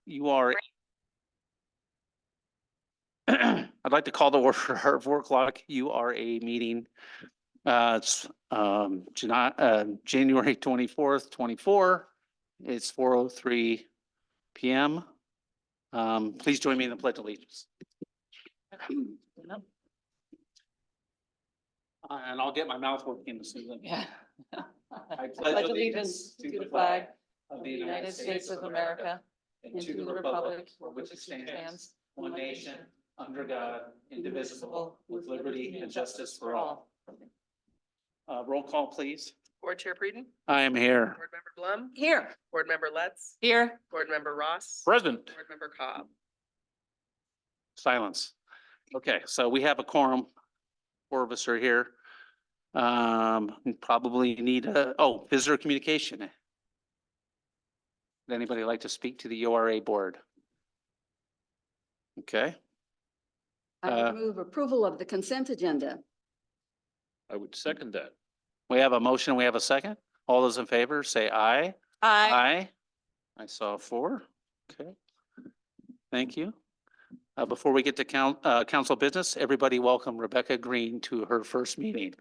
you are. I'd like to call the order at 4 o'clock. You are a meeting. It's January 24th, 24. It's 4:03 p.m. Please join me in the Pledge of Allegiance. And I'll get my mouth working as soon as I can. I Pledge allegiance to the flag of the United States of America and to the republic for which it stands, one nation, under God, indivisible, with liberty and justice for all. Roll call, please. Board Chair Breeden. I am here. Board Member Blum. Here. Board Member Letts. Here. Board Member Ross. Present. Board Member Cobb. Silence. Okay, so we have a quorum. 4 of us are here. Probably need visitor communication. Would anybody like to speak to the URA board? Okay, I move approval of the consent agenda. I would second that. we have a motion. We have a second. All those in favor, say aye. Aye. I saw 4. Okay. Thank you. Before we get to council business, everybody welcome Rebecca Green to her first meeting.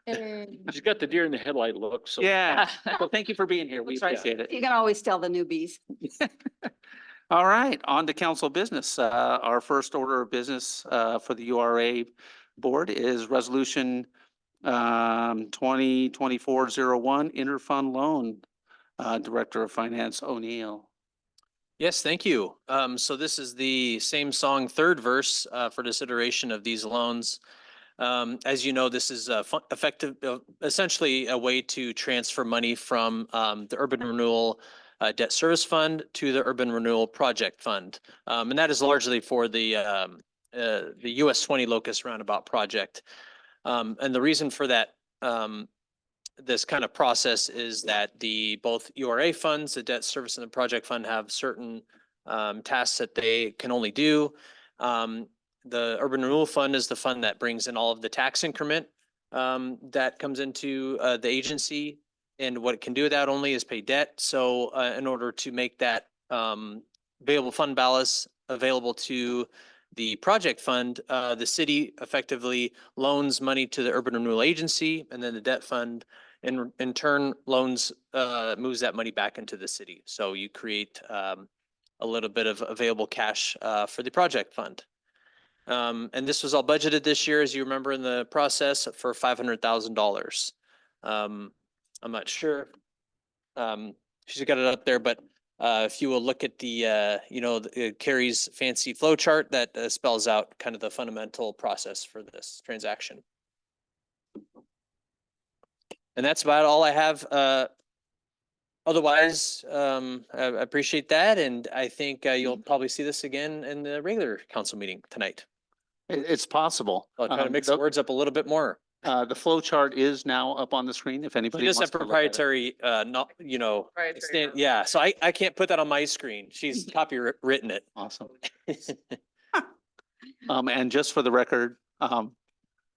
She's got the deer in the headlight look, so. Yeah, well, thank you for being here. We That's right. appreciate it. You can always tell the newbies. All right, on to council business. Our first order of business for the URA board is resolution 2024-01 interfund loan. Director of Finance O'Neill. Yes, thank you. So this is the same song, third verse, for this iteration of these loans. As you know, this is effective, essentially a way to transfer money from the Urban Renewal Debt Service Fund to the Urban Renewal Project Fund. And that is largely for the US 20 Locust Roundabout project. And the reason for that, this kind of process is that both URA funds, the debt service and the project fund, have certain tasks that they can only do. The Urban Renewal Fund is the fund that brings in all of the tax increment that comes into the agency. And what it can do with that only is pay debt. So in order to make that available fund balance available to the project fund, the city effectively loans money to the Urban Renewal Agency, and then the debt fund in turn moves that money back into the city. So you create a little bit of available cash for the project fund. And this was all budgeted this year, as you remember in the process, for $500,000. I'm not sure. She's got it up there, but if you will look at Carrie's fancy flow chart that spells out kind of the fundamental process for this transaction. And that's about all I have. Otherwise, I appreciate that. And I think you'll probably see this again in the regular council meeting tonight. It's possible. I'll try to mix the words up a little bit more. The flow chart is now up on the screen if anybody She does wants have to look at it. proprietary, yeah, so I can't put that on my screen. She's copywritten it. Awesome. And just for the record,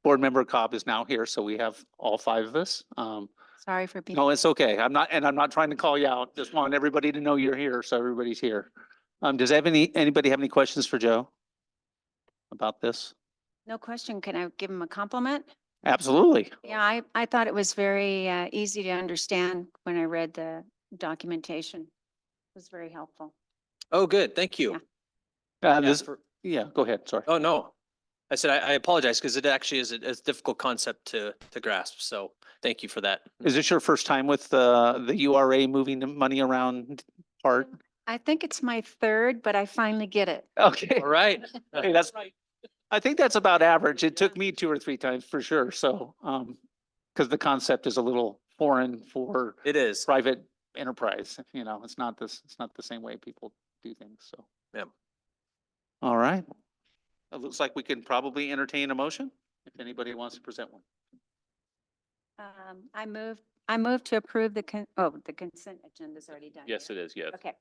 board member Cobb is now here, so we have all 5 of us. Sorry for being. No, it's okay. I'm not trying to call you out. Just want everybody to know you're here, so everybody's here. Does anybody have any questions for Joe about this? No question. Can I give him a compliment? Absolutely. Yeah, I thought it was very easy to understand when I read the documentation. It was very helpful. Oh, good. Thank you. Yeah. Yeah, go ahead. Sorry. Oh, no. I said, I apologize because it actually is a difficult concept to grasp. So thank you for that. Is this your first time with the URA moving the money around part? I think it's my 3rd, but I finally get it. Okay. All right. Hey, that's right. I think that's about average. It took me 2 or 3 times for sure. So, because the concept is a little foreign for It is. private enterprise, it's not the same way people do things. So. Yeah. All right. It looks like we can probably entertain a motion if anybody wants to present one. I move to approve the consent agenda is already done. Yes, it is, yes. Okay.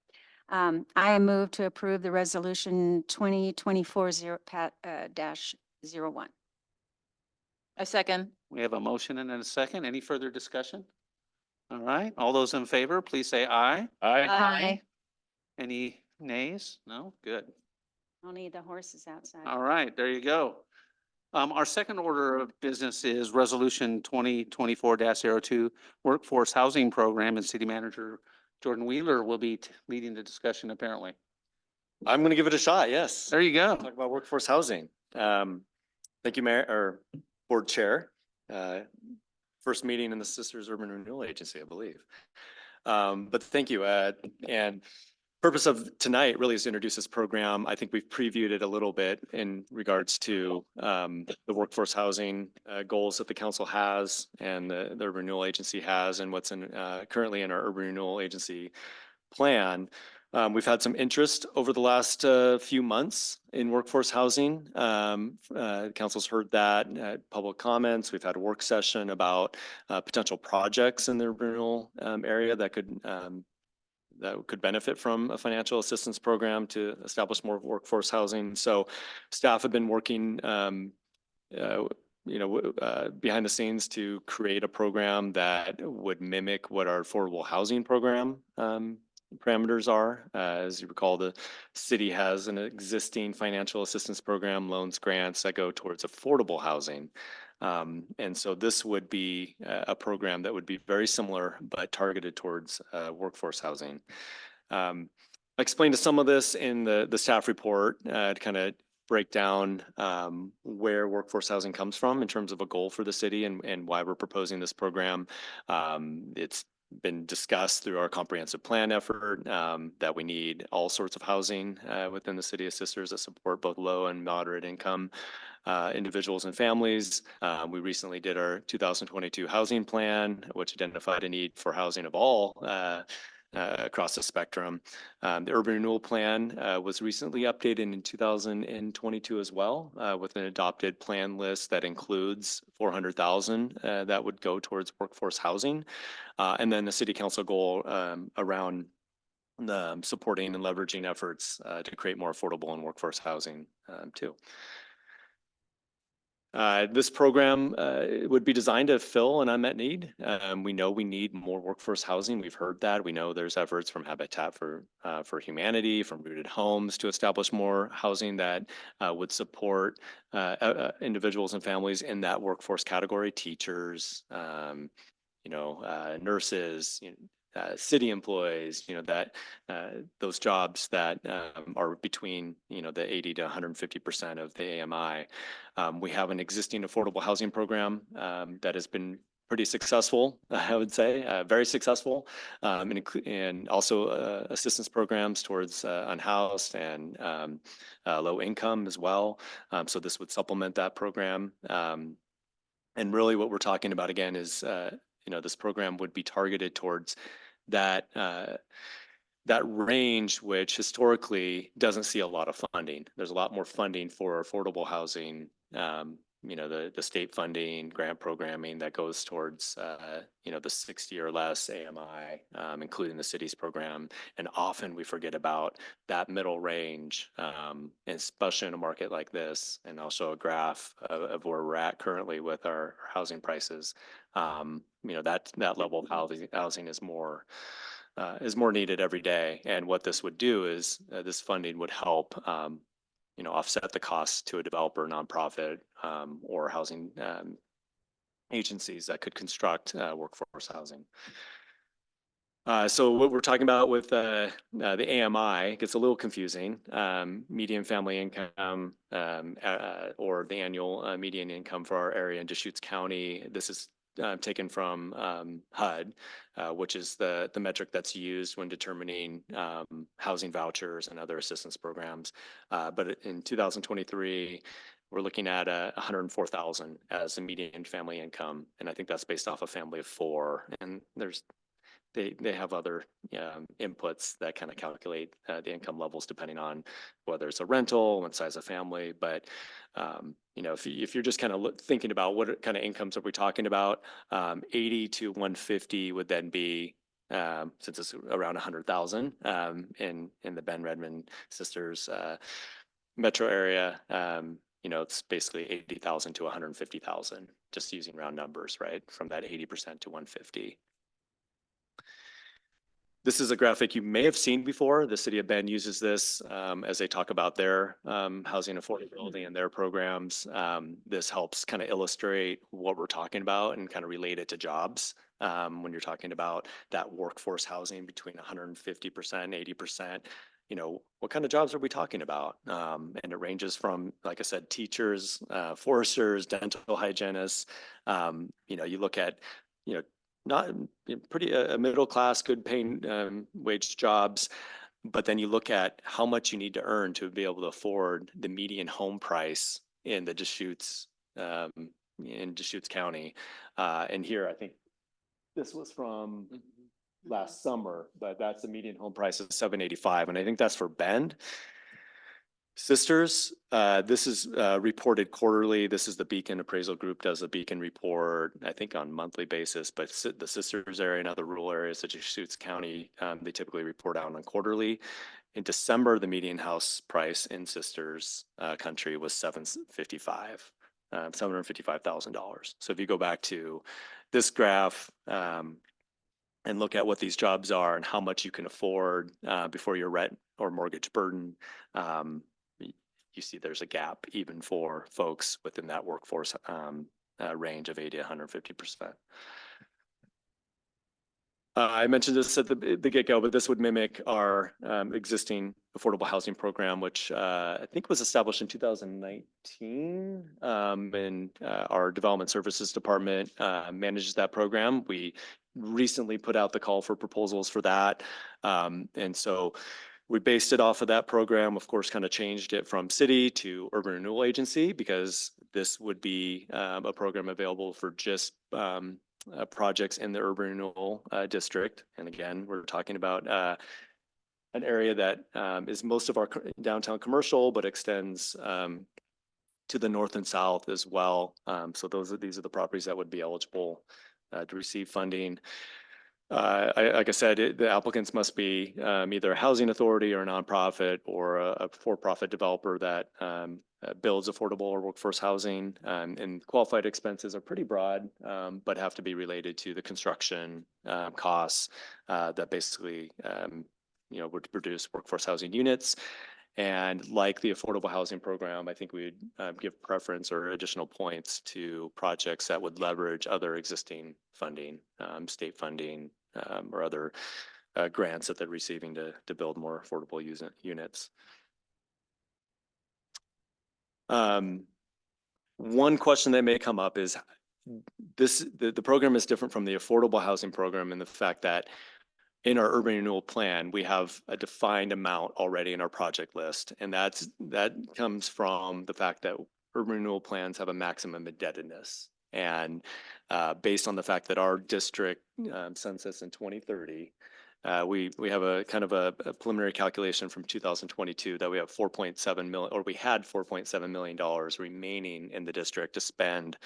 I move to approve the resolution 2024-01. A second. We have a motion and a second. Any further discussion? All right. All those in favor, please say aye. Aye. Aye. Any Nays? No? Good. I'll need the horses outside. All right, there you go. Our second order of business is Resolution 2024-02 Workforce Housing Program, and City Manager Jordan Wheeler will be leading the discussion apparently. I'm going to give it a shot. Yes. There you go. Talk about workforce housing. Thank you, Mayor, or Board Chair. First meeting in the Sisters Urban Renewal Agency, I believe. But thank you. And purpose of tonight really is to introduce this program. I think we've previewed it a little bit in regards to the workforce housing goals that the council has and the Urban Renewal Agency has, and what's in currently in our Urban Renewal Agency plan. We've had some interest over the last few months in workforce housing. Council's heard that, public comments. We've had a work session about potential projects in the urban renewal area that could benefit from a financial assistance program to establish more workforce housing. So staff have been working behind the scenes to create a program that would mimic what our affordable housing program parameters are. As you recall, the city has an existing financial assistance program, loans, grants that go towards affordable housing. And so this would be a program that would be very similar, but targeted towards workforce housing. I explained some of this in the staff report to kind of break down where workforce housing comes from in terms of a goal for the city and why we're proposing this program. It's been discussed through our comprehensive plan effort that we need all sorts of housing within the city of Sisters that support both low and moderate income individuals and families. We recently did our 2022 housing plan, which identified a need for housing of all across the spectrum. The urban renewal plan was recently updated in 2022 as well, with an adopted plan list that includes 400,000 that would go towards workforce housing. And then the city council goal around the supporting and leveraging efforts to create more affordable and workforce housing too. This program would be designed to fill an unmet need. We know we need more workforce housing. We've heard that. We know there's efforts from Habitat for Humanity, from Rooted Homes to establish more housing that would support individuals and families in that workforce category, teachers, nurses, city employees, that those jobs that are between, the 80 to 150% of the AMI. We have an existing affordable housing program that has been pretty successful, I would say, very successful, and also assistance programs towards unhoused and low income as well. So this would supplement that program. And really what we're talking about again is, this program would be targeted towards that range, which historically doesn't see a lot of funding. There's a lot more funding for affordable housing, the state funding, grant programming that goes towards, the 60 or less AMI, including the city's program. And often we forget about that middle range, especially in a market like this. And I'll show a graph of where we're at currently with our housing prices. That level of housing is more needed every day. And what this would do is this funding would help, offset the costs to a developer, nonprofit, or housing agencies that could construct workforce housing. So what we're talking about with the AMI gets a little confusing. Median family income or the annual median income for our area in Deschutes County. This is taken from HUD, which is the metric that's used when determining housing vouchers and other assistance programs. But in 2023, we're looking at 104,000 as the median family income, and I think that's based off a family of 4. And they have other inputs that kind of calculate the income levels depending on whether it's a rental, what size of family. But if you're just kind of thinking about what kind of incomes are we talking about, 80 to 150 would then be, since it's around 100,000 in the Ben Redmond Sisters metro area. It's basically 80,000 to 150,000, just using round numbers, right? From that 80% to 150. This is a graphic you may have seen before. The city of Bend uses this as they talk about their housing affordability and their programs. This helps kind of illustrate what we're talking about and kind of relate it to jobs. When you're talking about that workforce housing between 150%, 80%, you know, what kind of jobs are we talking about? And it ranges from, like I said, teachers, foresters, dental hygienists. You know, you look at, you know, not pretty middle class, good paying wage jobs. But then you look at how much you need to earn to be able to afford the median home price in the Deschutes in Deschutes County. And here, I think this was from last summer, but that's the median home price of $785, and I think that's for Bend. Sisters, this is reported quarterly. This is the Beacon Appraisal Group does a Beacon report, I think on monthly basis, but the Sisters area and other rural areas such as Deschutes County, they typically report out on quarterly. In December, the median house price in Sisters country was $755,000. So if you go back to this graph and look at what these jobs are and how much you can afford before your rent or mortgage burden, you see there's a gap even for folks within that workforce range of 80 to 150%. I mentioned this at the get-go, but this would mimic our existing affordable housing program, which I think was established in 2019. And our Development Services Department manages that program. We recently put out the call for proposals for that. And so we based it off of that program, of course, kind of changed it from city to urban renewal agency because this would be a program available for just projects in the urban renewal district. And again, we're talking about an area that is most of our downtown commercial, but extends to the north and south as well. So these are the properties that would be eligible to receive funding. Like I said, the applicants must be either a housing authority or a nonprofit or a for-profit developer that builds affordable or workforce housing. And qualified expenses are pretty broad, but have to be related to the construction costs that basically would produce workforce housing units. And like the affordable housing program, I think we would give preference or additional points to projects that would leverage other existing funding, state funding, or other grants that they're receiving to build more affordable units. One question that may come up is the program is different from the affordable housing program in the fact that in our urban renewal plan, we have a defined amount already in our project list. And that comes from the fact that urban renewal plans have a maximum indebtedness. And based on the fact that our district census in 2030, we have a kind of a preliminary calculation from 2022 that we have $4.7 million, or we had $4.7 million remaining in the district to spend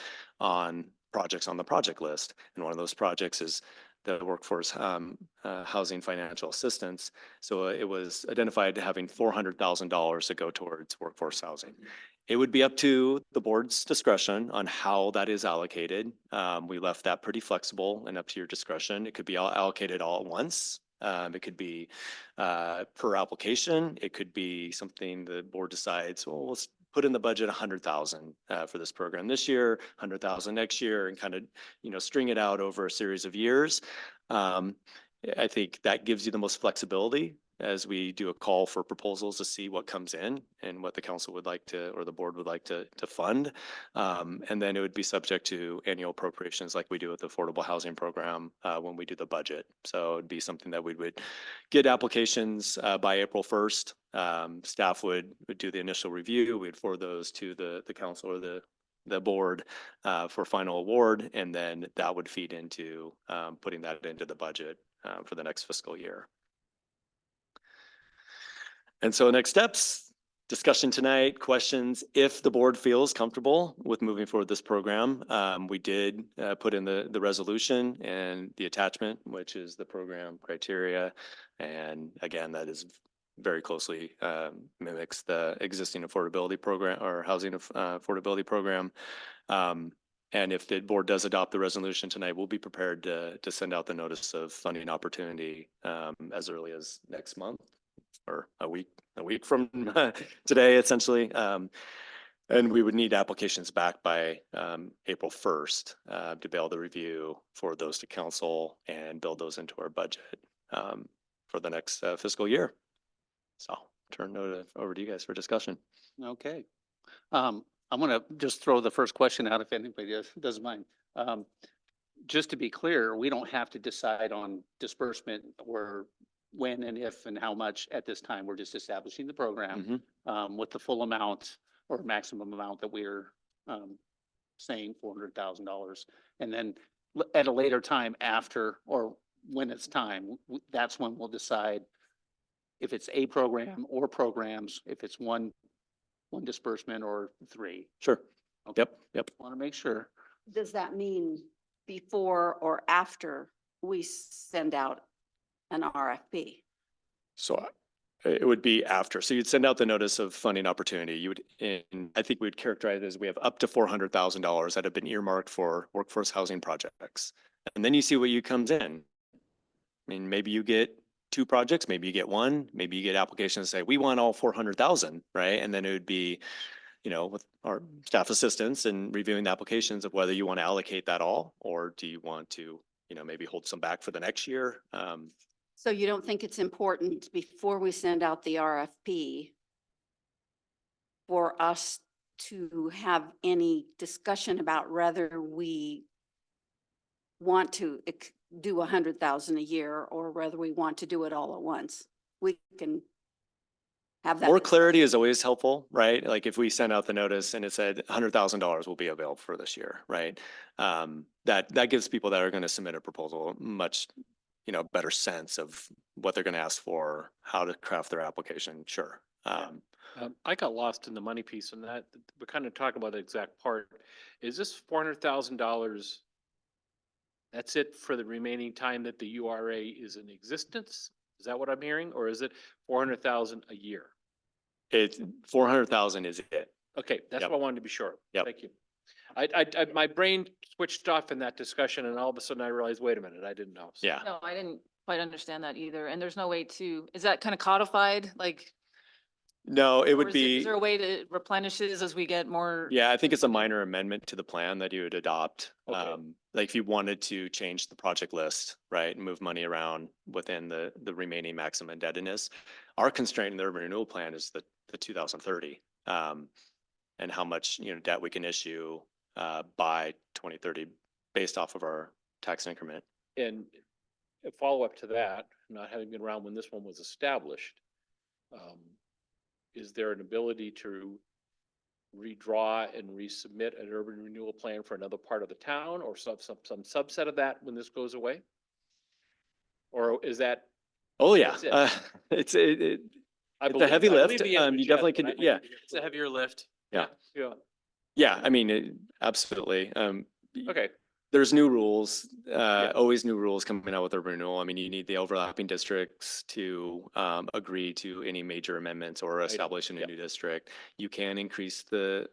on projects on the project list. And one of those projects is the workforce housing financial assistance. So it was identified having $400,000 to go towards workforce housing. It would be up to the board's discretion on how that is allocated. We left that pretty flexible and up to your discretion. It could be allocated all at once. It could be per application. It could be something the board decides, well, let's put in the budget 100,000 for this program this year, 100,000 next year, and kind of, string it out over a series of years. I think that gives you the most flexibility as we do a call for proposals to see what comes in and what the council would like to, or the board would like to fund. And then it would be subject to annual appropriations like we do with the affordable housing program when we do the budget. So it'd be something that we would get applications by April 1st. Staff would do the initial review. We'd forward those to the council or the board for final award. And then that would feed into putting that into the budget for the next fiscal year. And so next steps, discussion tonight, questions. If the board feels comfortable with moving forward this program, we did put in the resolution and the attachment, which is the program criteria. And again, that is very closely mimics the existing affordability program or housing affordability program. And if the board does adopt the resolution tonight, we'll be prepared to send out the notice of funding opportunity as early as next month or a week from today, essentially. And we would need applications back by April 1st to be able to review, forward those to council and build those into our budget for the next fiscal year. So turn it over to you guys for discussion. Okay. I'm gonna just throw the first question out if anybody doesn't mind. Just to be clear, we don't have to decide on disbursement or when and if and how much at this time. We're just establishing the program with the full amount or maximum amount that we're saying $400,000. And then at a later time after, or when it's time, that's when we'll decide if it's a program or programs, if it's one disbursement or three. Sure. Okay. Yep. Want to make sure. Does that mean before or after we send out an RFP? So it would be after. So you'd send out the notice of funding opportunity. You would, and I think we'd characterize it as we have up to $400,000 that have been earmarked for workforce housing projects. And then you see what you comes in. I mean, maybe you get 2 projects, maybe you get 1, maybe you get applications that say, we want all 400,000, right? And then it would be, with our staff assistants and reviewing the applications of whether you want to allocate that all, or do you want to, maybe hold some back for the next year? So you don't think it's important before we send out the RFP for us to have any discussion about whether we want to do 100,000 a year or whether we want to do it all at once? We can have that. More clarity is always helpful, right? Like if we send out the notice and it said $100,000 will be available for this year, right? That gives people that are going to submit a proposal much, better sense of what they're going to ask for, how to craft their application. Sure. I got lost in the money piece on that. We're kind of talking about the exact part. Is this $400,000? That's it for the remaining time that the URA is in existence? Is that what I'm hearing? Or is it 400,000 a year? It's 400,000 is it. Okay, that's Yep. what I wanted to be sure. Yep. Thank you. My brain switched off in that discussion and all of a sudden I realized, wait a minute, I didn't know. So- Yeah. No, I didn't quite understand that either. And there's no way to, is that kind of codified? Like, No, it or would is be. is there a way to replenishes as we get more? Yeah, I think it's a minor amendment to the plan that you would adopt. Okay. Like if you wanted to change the project list, right, and move money around within the remaining maximum indebtedness. Our constraint in the urban renewal plan is the 2030, and how much, debt we can issue by 2030 based off of our tax increment. And a follow-up to that, not having been around when this one was established, is there an ability to redraw and resubmit an urban renewal plan for another part of the town or some subset of that when this goes away? Or is that? Oh, yeah. That's it. It's I a believe- heavy I believe lift. the answer You is definitely yes, but could- I- yeah. It's a heavier lift. Yeah. Yeah, I mean, absolutely. okay. There's new rules, Yeah. always new rules coming out with urban renewal. I mean, you need the overlapping districts to agree to any major amendments or establish a Yeah. new district. You can increase the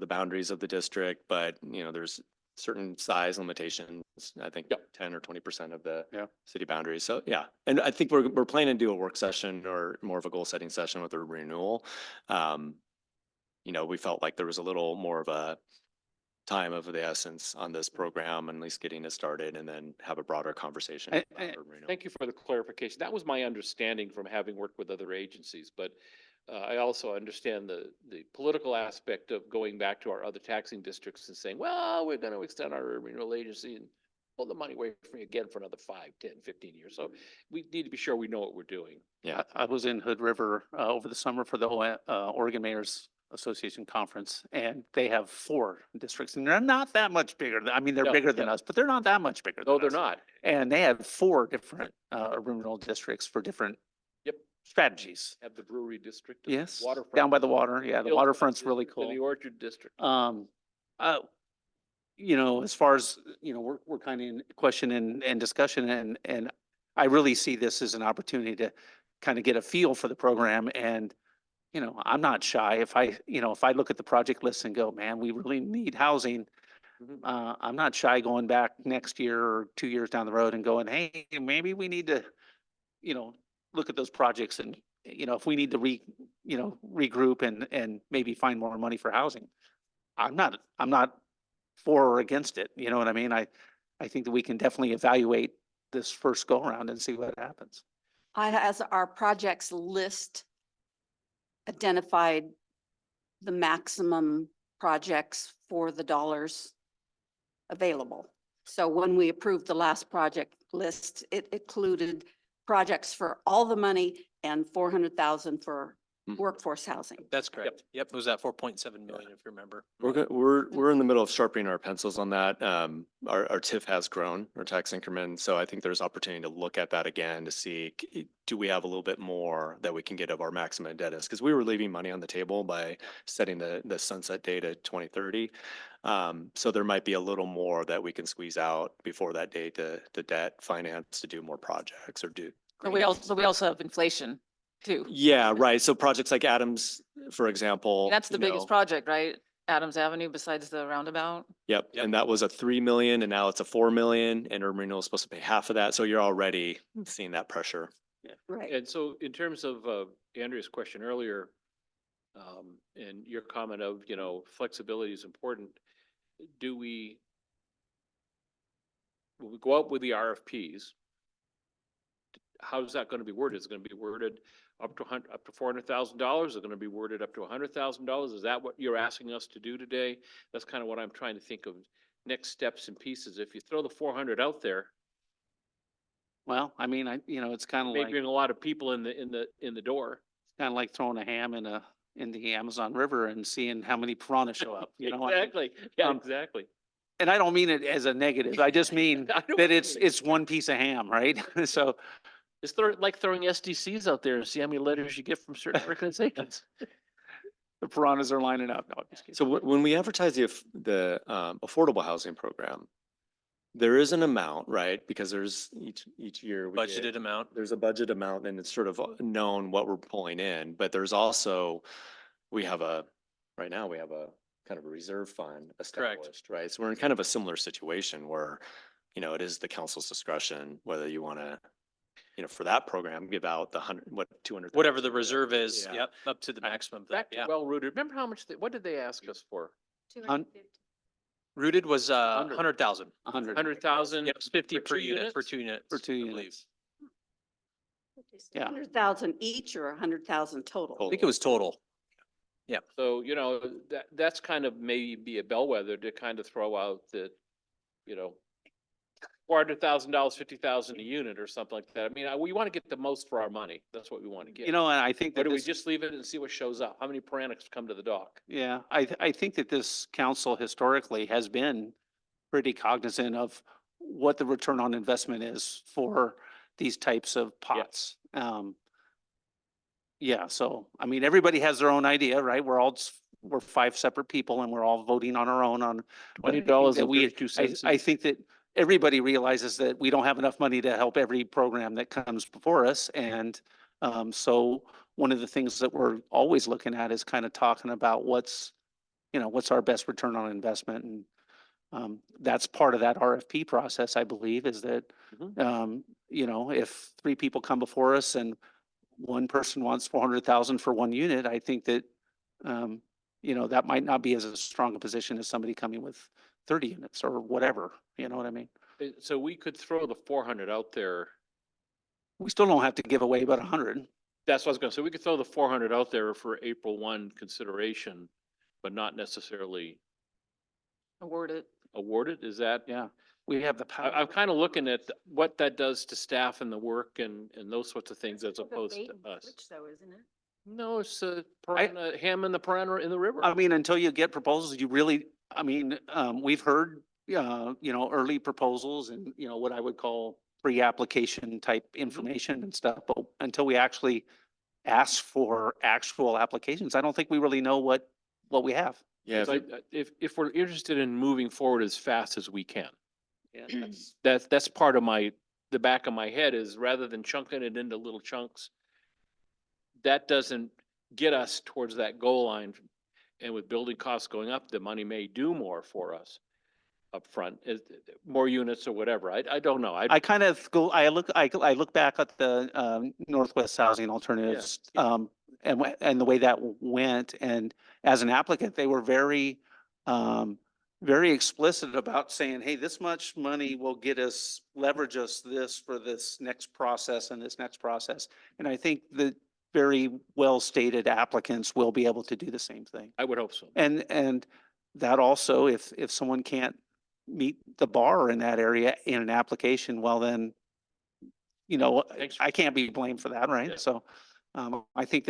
boundaries of the district, but there's certain size limitations. I think Yep. 10 or 20% of the Yeah. city boundaries. So yeah, and I think we're planning to do a work session or more of a goal setting session with urban renewal. We felt like there was a little more of a time of the essence on this program, and at least getting it started, and then have a broader conversation. I- about I- urban renewal. Thank you for the clarification. That was my understanding from having worked with other agencies, but I also understand the political aspect of going back to our other taxing districts and saying, well, we're going to extend our urban renewal agency and pull the money away from you again for another 5, 10, 15 years. So we need to be sure we know what we're doing. Yeah. I was in Hood River over the summer for the Oregon Mayors Association Conference, and they have 4 districts, and they're not that much bigger. I mean, they're Yeah, bigger than yeah. us, but they're not that much bigger. No, than they're us. not. And they have 4 different urban renewal districts for different Yep. strategies. Have the brewery district. and Yes, waterfront, down by the water. Yeah, the hillfront waterfront's really district, and The cool. Orchard District. As far as, we're kind of in question and discussion, and I really see this as an opportunity to kind of get a feel for the program. And, I'm not shy if I look at the project list and go, man, we really need housing. I'm not shy going back next year or 2 years down the road and going, hey, maybe we need to, look at those projects and, if we need to regroup and maybe find more money for housing. I'm not for or against it. You know what I mean? I think that we can definitely evaluate this first go around and see what happens. Has our projects list identified the maximum projects for the dollars available? So when we approved the last project list, it included projects for all the money and 400,000 for Mhm. workforce housing. That's correct. Yep, it was at 4.7 million, if you remember. We're in the middle of sharpening our pencils on that. Our TIF has grown, our tax increment, so I think there's opportunity to look at that again to see, do we have a little bit more that we can get of our maximum indebtedness? Because we were leaving money on the table by setting the sunset date at 2030. So there might be a little more that we can squeeze out before that date to debt finance to do more projects or do. So we also have inflation too. Yeah, right. So projects like Adams, for example. That's the you biggest know, project, right? Adams Avenue besides the roundabout. Yep, Yep. and that was a 3 million and now it's a 4 million and urban renewal is supposed to pay half of that. So you're already seeing that pressure. Right. And so in terms of Andrea's question earlier, and your comment of, flexibility is important, when we go out with the RFPs, how's that going to be worded? Is it going to be worded up to $400,000? Is it going to be worded up to $100,000? Is that what you're asking us to do today? That's kind of what I'm trying to think of next steps and pieces. If you throw the 400 out there, Well, I mean, it's kind of may like, bring a lot of people in the door. throwing a ham in the Amazon River and seeing how many piranhas show up, you know? what I mean? Exactly. Yeah, Um, exactly. And I don't mean it as a negative. I just mean I know what that you it's, mean. it's one piece of ham, right? So, It's like throwing SDCs out there and see how many letters you get from certain organizations. the piranhas are lining up. No, I'm just kidding. So when we advertise the affordable housing program, there is an amount, right? Because there's each year. we Budgeted get- amount. There's a budget amount and it's sort of known what we're pulling in, but there's also, right now we have a kind of a reserve fund established, right? So we're in kind of a similar situation where, it is the council's discretion whether you want to, for that program, give out the 200. Whatever the reserve is, Yeah. yep, up to the maximum. of that, Back to Yeah. well rooted. Remember how much, what did they ask us for? Rooted was 100. 100,000. 100. 100,000? Yep, 50 for per two unit, units? for 2 units. For 2 I believe. units. Yeah. 100,000 each or 100,000 total? I think it was total. So, that's kind of maybe a bellwether to kind of throw out that, $400,000, 50,000 a unit or something like that. I mean, we want to get the most for our money. That's what we want to get. And I think Or that do we this, just leave it and see what shows up? How many piranhas come to the dock? yeah, I think that this council historically has been pretty cognizant of what the return on investment is for these types of pots. Yeah, so, I mean, everybody has their own idea, right? We're 5 separate people and we're all voting on our own on. but I think $20 that and we- 32 cents. I think that everybody realizes that we don't have enough money to help every program that comes before us. And so one of the things that we're always looking at is kind of talking about what's our best return on investment. And that's part of that RFP process, I believe, is that, if 3 people come before us and one person wants 400,000 for 1 unit, I think that, that might not be as strong a position as somebody coming with 30 units or whatever, you know what I mean? So we could throw the 400 out there. We still don't have to give away but 100. That's what I was going to say. We could throw the 400 out there for April 1 consideration, but not necessarily Award it. award it. Is that? Yeah, we have the power. I'm kind of looking at what that does to staff and the work and those sorts of things as It's a opposed bait to and us. switch though, isn't it? No, it's a piranha, ham in the piranha in the river. I mean, until you get proposals, we've heard, early proposals and, what I would call pre-application type information and stuff, but until we actually ask for actual applications, I don't think we really know what we have. Yeah, It's like, if we're interested in moving forward as fast as we can, Yeah, that's part of the back of my head is rather than chunking it into little chunks, that doesn't get us towards that goal line. And with building costs going up, the money may do more for us. upfront, more units or whatever. I don't know. I kind of go, I look back at the Northwest Housing Alternatives, and the way that went, and as an applicant, they were very, very explicit about saying, hey, this much money will get us, leverage us this for this next process and this next process. And I think the very well-stated applicants will be able to do the same thing. I would hope so. And that also, if someone can't meet the bar in that area in an application, well then, Thanks. I can't be blamed for that, Yeah. right? So, I think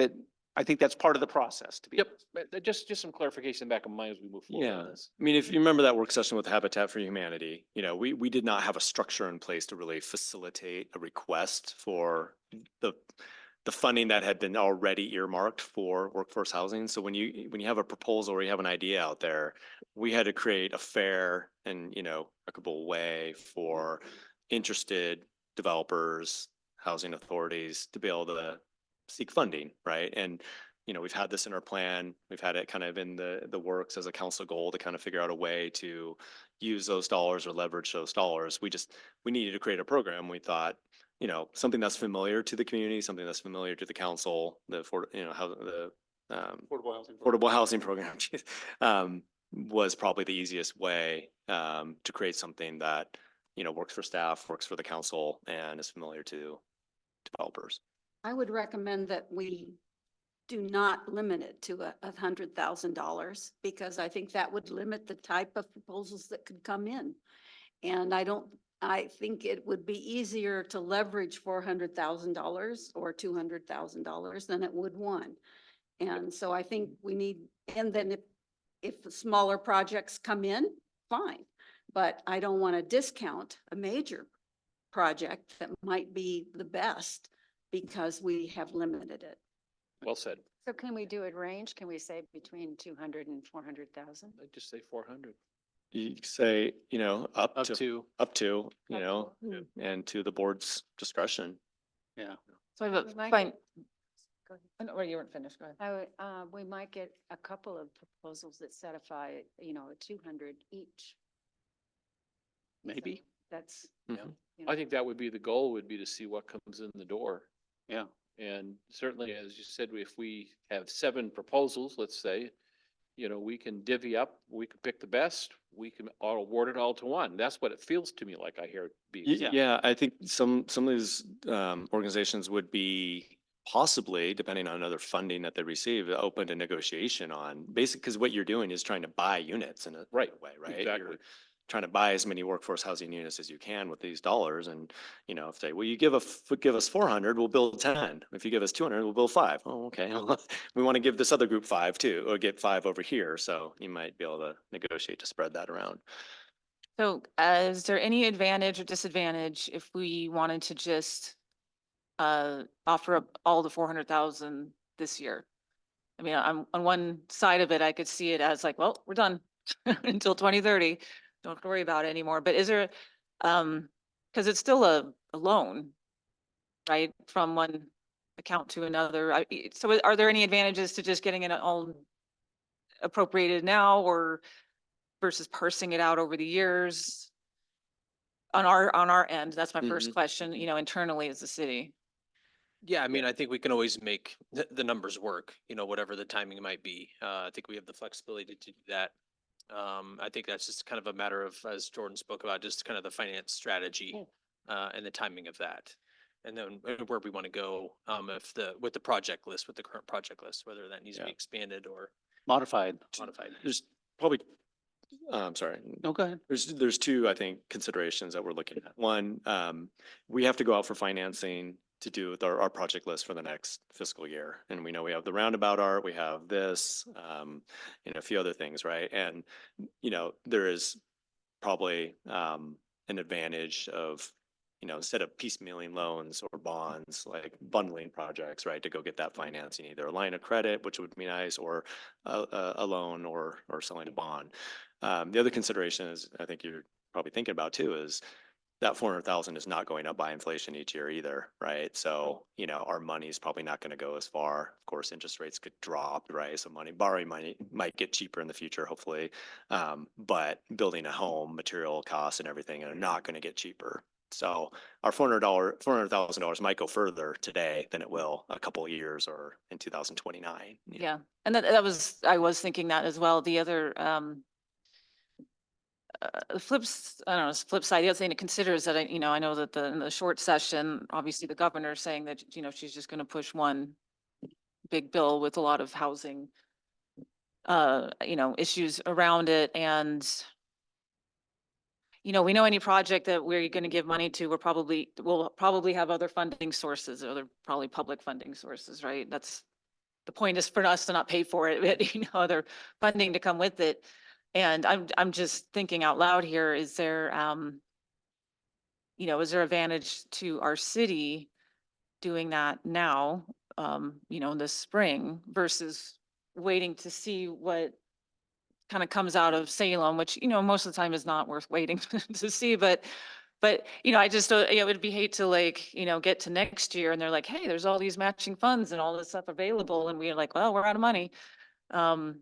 that's part of the process to be. Yep, but just some clarification back of mind as we move forward on Yeah. this. I mean, if you remember that work session with Habitat for Humanity, we did not have a structure in place to really facilitate a request for the funding that had been already earmarked for workforce housing. So when you have a proposal or you have an idea out there, we had to create a fair and, equitable way for interested developers, housing authorities to be able to seek funding, right? And, we've had this in our plan. We've had it kind of in the works as a council goal to kind of figure out a way to use those dollars or leverage those dollars. We needed to create a program. We thought, something that's familiar to the community, something that's familiar to the council, affordable housing program, geez, was probably the easiest way to create something that, works for staff, works for the council, and is familiar to developers. I would recommend that we do not limit it to $100,000 because I think that would limit the type of proposals that could come in. And I think it would be easier to leverage $400,000 or $200,000 than it would one. And so I think we need, and then if the smaller projects come in, fine. But I don't want to discount a major project that might be the best because we have limited it. Well said. So can we do it range? Can we say between 200 and 400,000? I'd just say 400. You could say, up Up to, to, and to the board's discretion. Yeah. So I have We a might fine, get- Go ahead. oh, no, you weren't finished, go ahead. I would, we might get a couple of proposals that satisfy, a 200 each. Maybe, That's, Mhm. I think that would be the goal, would be to see what comes in the door. yeah. And certainly, as you said, if we have 7 proposals, let's say, we can divvy up, we can pick the best, we can all award it all to one. That's what it feels to me like I hear it being said. Yeah, I think some of these organizations would be possibly, depending on other funding that they receive, open to negotiation on basic, because what you're doing is trying to buy units in a Right, way, right? exactly. You're trying to buy as many workforce housing units as you can with these dollars. And, if they, well, you give us 400, we'll build 10. If you give us 200, we'll build 5. Oh, okay. We want to give this other group 5 too, or get 5 over here. So you might be able to negotiate to spread that around. So is there any advantage or disadvantage if we wanted to just offer up all the 400,000 this year? I mean, I'm on one side of it, I could see it as like, well, we're done until 2030. Don't have to worry about it anymore. But is there, because it's still a loan, right, from one account to another. So are there any advantages to just getting it all appropriated now or versus parsing it out over the years? On our end, that's my first question, internally as a city. yeah, I mean, I think we can always make the numbers work, whatever the timing might be. I think we have the flexibility to do that. I think that's just kind of a matter of, as Jordan spoke about, just kind of the finance strategy, and the timing of that. And then where we want to go, with the project list, with the current project list, whether that needs to be Yeah. expanded or Modified. modified. There's probably, sorry, No, go ahead. there's 2, I think, considerations that we're looking at. One, we have to go out for financing to do with our project list for the next fiscal year. And we know we have the roundabout art, we have this, a few other things, right? And, there is probably an advantage of, instead of piecemealing loans or bonds, like bundling projects, right, to go get that financing, either a line of credit, which would be nice, or a loan or selling a bond. The other consideration is, I think you're probably thinking about too, is that 400,000 is not going up by inflation each year either, right? So, you know, our money is probably not going to go as far. Of course, interest rates could drop, right? So borrowing money might get cheaper in the future, hopefully. But building a home, material costs and everything are not going to get cheaper. So our $400,000 might go further today than it will a couple of years or in 2029. you know? Yeah, and I was thinking that as well. The other, I don't know, flip side, the other thing to consider is that I know that in the short session, obviously the governor's saying that, she's just gonna push one big bill with a lot of housing, issues around it. And, we know any project that we're gonna give money to, we'll probably have other funding sources, other probably public funding sources, right? That's, the point is for us to not pay for it, but, other funding to come with it. And I'm just thinking out loud here, is there advantage to our city doing that now, in the spring versus waiting to see what kind of comes out of Salem, which, most of the time is not worth waiting to see, but, I just, it would be hate to get to next year and they're like, hey, there's all these matching funds and all this stuff available. And we're like, well, we're out of money. So,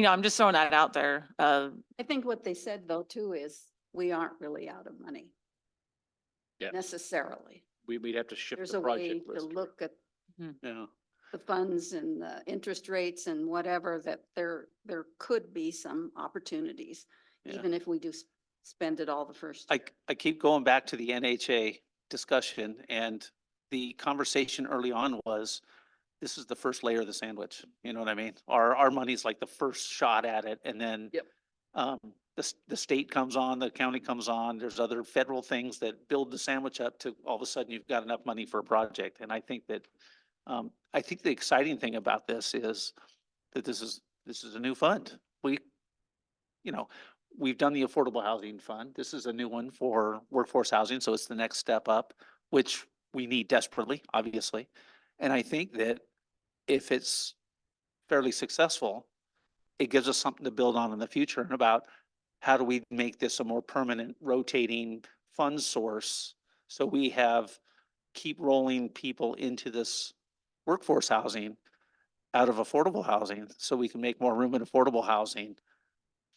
I'm just throwing that out there. I think what they said though too is we aren't really out of money. Yeah. Necessarily. We'd have to shift There's the a way project to list. look at Yeah. the funds and the interest rates and whatever, that there could be some opportunities, Yeah. even if we do spend it all the first. I keep going back to the NHA discussion, and the conversation early on was, this is the first layer of the sandwich. You know what I mean? Our money's like the first shot at it, and then Yep. the state comes on, the county comes on, there's other federal things that build the sandwich up to all of a sudden you've got enough money for a project. And I think that, I think the exciting thing about this is that this is a new fund. We've done the Affordable Housing Fund. This is a new one for workforce housing, so it's the next step up, which we need desperately, obviously. And I think that if it's fairly successful, it gives us something to build on in the future, and about how do we make this a more permanent rotating fund source, so we keep rolling people into this workforce housing out of affordable housing, so we can make more room in affordable housing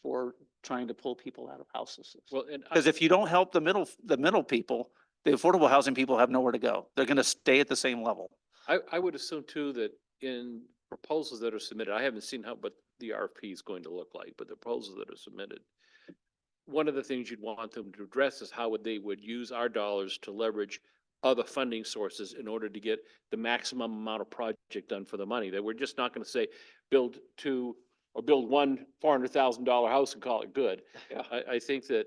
for trying to pull people out of houses. Well, and Because if you don't help the middle people, the affordable housing people have nowhere to go. They're going to stay at the same level. I would assume too that in proposals that are submitted, I haven't seen what the RFP is going to look like, but the proposals that are submitted, one of the things you'd want them to address is how they would use our dollars to leverage other funding sources in order to get the maximum amount of project done for the money. That we're just not going to say build two or build one $400,000 house and call it good. Yeah. I think that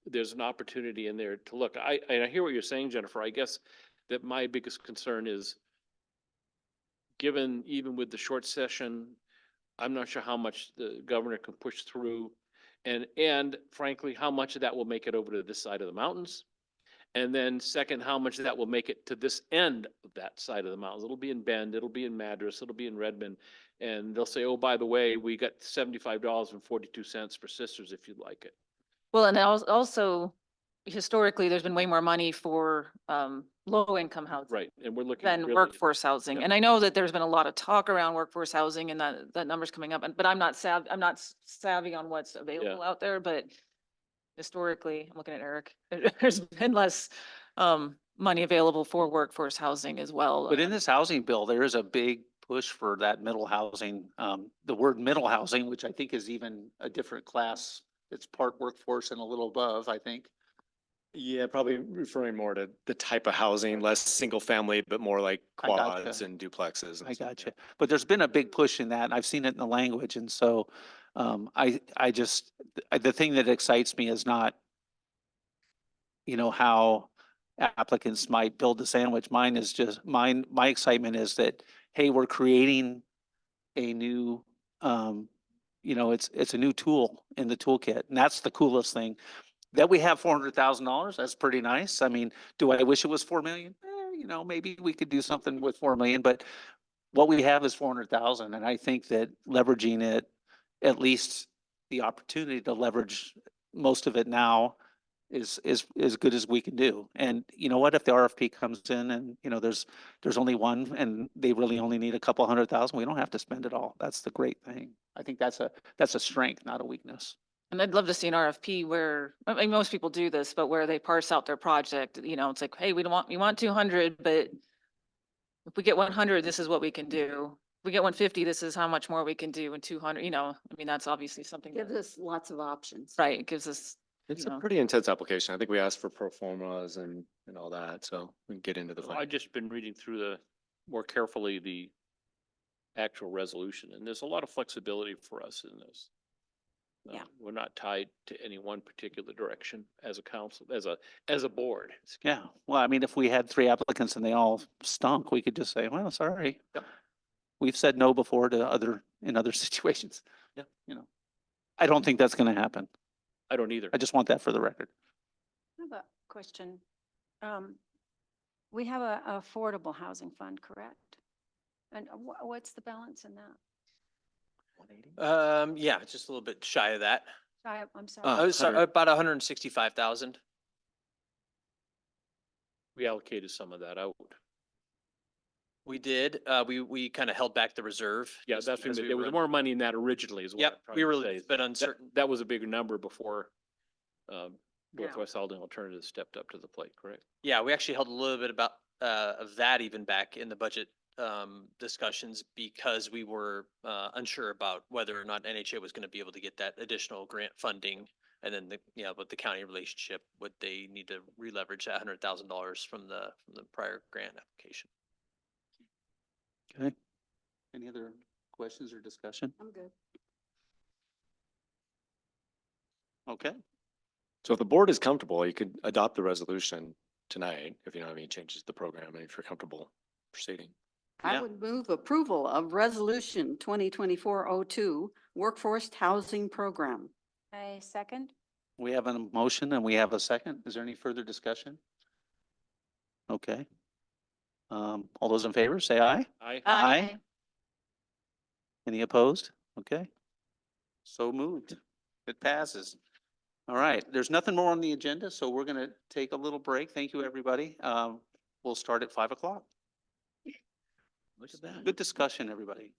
there's an opportunity in there to look. I hear what you're saying, Jennifer. I guess that my biggest concern is, given even with the short session, I'm not sure how much the governor can push through. And frankly, how much of that will make it over to this side of the mountains? And then second, how much of that will make it to this end of that side of the mountains? It'll be in Bend, it'll be in Madras, it'll be in Redmond. And they'll say, oh, by the way, we got $75.42 for sisters if you'd like it. Well, and also historically, there's been way more money for low-income housing. Right, and we're looking. Than really- workforce housing. Yeah. And I know that there's been a lot of talk around workforce housing and that number's coming up, but I'm not savvy on what's available out there, but historically, I'm looking at Eric, there's been less money available for workforce housing as well. But in this housing bill, there is a big push for that middle housing. The word middle housing, which I think is even a different class. It's part workforce and a little above, I think. Yeah, probably referring more to the type of housing, less single family, but more like I gotcha. quads and duplexes. and I stuff, gotcha. But there's been a big push in that, and I've seen it in the language. And so the thing that excites me is not, how applicants might build the sandwich. My excitement is that, hey, we're creating a new, it's a new tool in the toolkit. And that's the coolest thing. That we have $400,000, that's pretty nice. I mean, do I wish it was 4 million? Maybe we could do something with 4 million, but what we have is 400,000. And I think that leveraging it, at least the opportunity to leverage most of it now, is as good as we can do. And you know what, if the RFP comes in and, you know, there's only one and they really only need a couple 100,000, we don't have to spend it all. That's the great thing. I think that's a strength, not a weakness. And I'd love to see an RFP where, I mean, most people do this, but where they parse out their project, you know, it's like, hey, we want 200, but if we get 100, this is what we can do. If we get 150, this is how much more we can do, and 200, you know, I mean, that's obviously something Gives that, us lots of options. right, it gives us, It's you a know. pretty intense application. I think we asked for pro formas and all that, so we can get into the. I've just been reading through more carefully the actual resolution, and there's a lot of flexibility for us in this. Yeah. We're not tied to any one particular direction as a council, as a board. Yeah, well, I mean, if we had 3 applicants and they all stunk, we could just say, well, sorry. Yep. We've said no before in other situations. Yeah. You know, I don't think that's gonna happen. I don't either. I just want that for the record. I have a question. We have a affordable housing fund, correct? And what's the balance in that? Yeah, just a little bit shy of that. I'm sorry. Sorry, 100. about 165,000. We allocated some of that out. We did, we kind of held back the reserve. Yeah, just that's, because we there was were- more money in that originally is what I'm Yep, trying we to were say. a bit uncertain. That was a bigger number before, Yeah. Northwest Alden Alternatives stepped up to the plate, correct? Yeah, we actually held a little bit about, of that even back in the budget, discussions because we were, unsure about whether or not NHA was going to be able to get that additional grant funding. And then with the county relationship, would they need to re-leverage that $100,000 from the prior grant application? Okay. Any other questions or discussion? I'm good. Okay. So if the board is comfortable, you could adopt the resolution tonight if you don't have any changes to the program and if you're comfortable proceeding. I Yeah. would move approval of Resolution 2024-02 Workforce Housing Program. A second? We have a motion and we have a second. Is there any further discussion? Okay. All those in favor, say aye. Aye. Any opposed? Okay. So moved. It passes. All right, there's nothing more on the agenda, so we're gonna take a little break. Thank you, everybody. We'll start at 5 o'clock. Look at that. Good discussion, everybody.